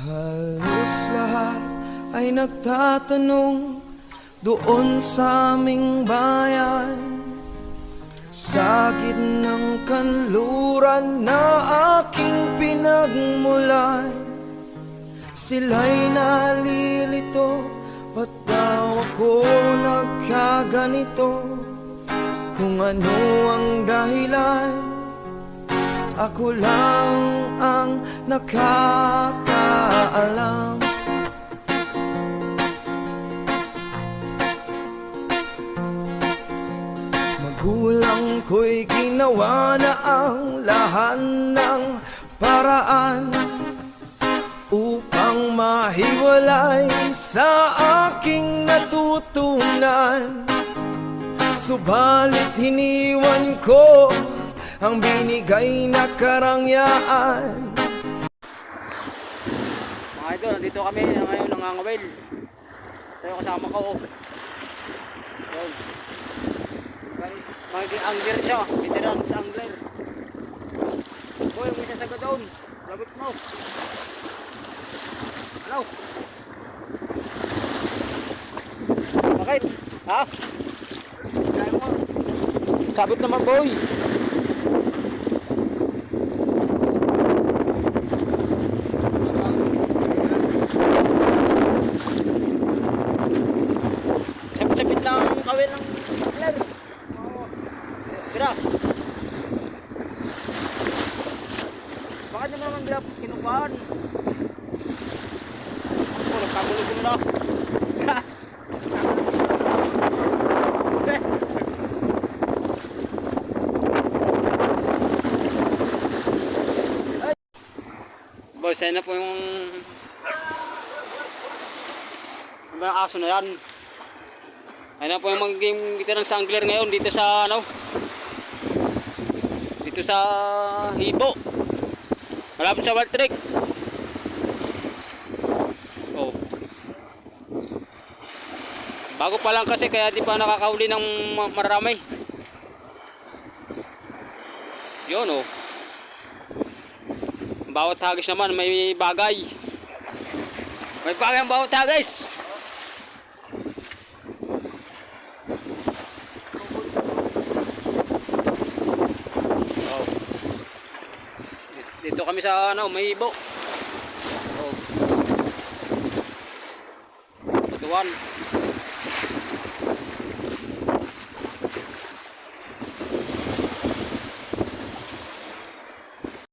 Halos lahat ay nagtatanong doon sa aming bayan, sa gitnang kanluran na aking pinagmulan. Sila'y nalilito, ba't daw ako nagkaganito? Kung ano ang dahilan, ako lang ang nakakaalam. Magulang ko'y ginawa na ang lahat ng paraan upang mahiwalay sa aking natutunan. Subalit hiniwan ko ang binigay na karangyaan. Mga idol, nandito kami ngayon nangangawil. Ito yung kasama ko. Yun. Magiging angler siya, veteran sa angler. Boy, may sasaga doon. Labot mo. Ano? Bakit? Ha? Sabit naman, boy. Sabit-sabit ng kawil ng angler. Kira. Bakit naman nila kinukuhaan? Oh, nagkagulo ko na. Boys, ayun na po yung aso na yan. Ayun na po yung magiging veteran sa angler ngayon dito sa dito sa Hibo, malapit sa Waltrick. Oh, bago pa lang kasi kaya di pa nakakahuli ng marami. Yun oh, bawat hagis naman may bagay ang bawat hagis. Dito kami sa may Hibo. Oh. Tutuan.